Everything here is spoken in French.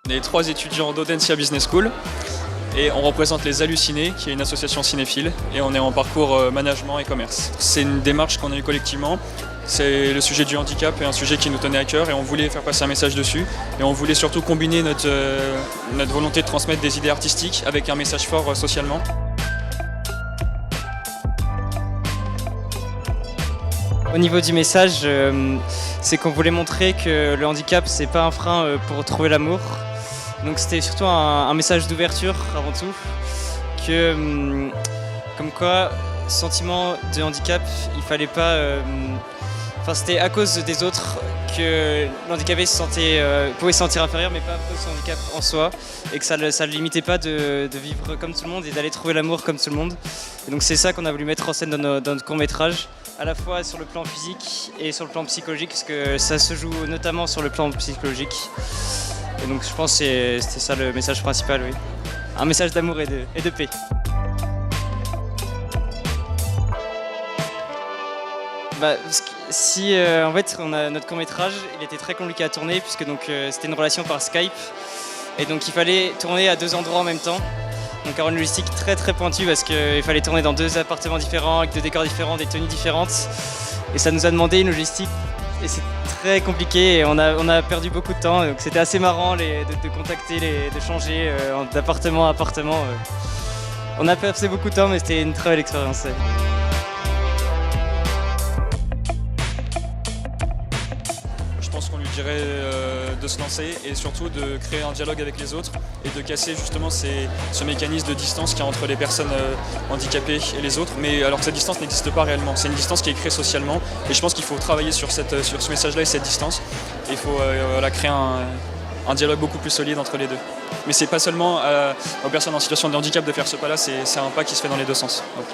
On est 3 étudiants d'Audencia Business School et on représente les Hallucinés, qui est une association cinéphile, et on est en parcours management et commerce. C'est une démarche qu'on a eue collectivement. C'est le sujet du handicap est un sujet qui nous tenait à cœur et on voulait faire passer un message dessus. Et on voulait surtout combiner notre volonté de transmettre des idées artistiques avec un message fort socialement. Au niveau du message, c'est qu'on voulait montrer que le handicap, c'est pas un frein pour trouver l'amour. Donc c'était surtout un message d'ouverture avant tout, que comme quoi, sentiment de handicap, il fallait pas... c'était à cause des autres que l'handicapé pouvait se sentir inférieur, mais pas à cause de son handicap en soi, et que ça ne le limitait pas de vivre comme tout le monde et d'aller trouver l'amour comme tout le monde. Et donc c'est ça qu'on a voulu mettre en scène dans notre court-métrage, à la fois sur le plan physique et sur le plan psychologique, parce que ça se joue notamment sur le plan psychologique. Et donc je pense que c'était ça le message principal, oui. Un message d'amour et de paix. En fait, notre court-métrage, il était très compliqué à tourner puisque c'était une relation par Skype et donc il fallait tourner à 2 endroits en même temps. Donc avoir une logistique très très pointue parce qu'il fallait tourner dans 2 appartements différents avec 2 décors différents, des tenues différentes, et ça nous a demandé une logistique et c'est très compliqué et on a perdu beaucoup de temps, donc c'était assez marrant de contacter, de changer d'appartement à appartement. On a passé beaucoup de temps, mais c'était une très belle expérience. Je pense qu'on lui dirait de se lancer et surtout de créer un dialogue avec les autres et de casser justement ce mécanisme de distance qu'il y a entre les personnes handicapées et les autres. Mais alors que cette distance n'existe pas réellement, c'est une distance qui est créée socialement et je pense qu'il faut travailler sur ce message-là et cette distance. Et il faut créer un dialogue beaucoup plus solide entre les deux. Mais c'est pas seulement aux personnes en situation de handicap de faire ce pas-là, c'est un pas qui se fait dans les 2 sens. Donc.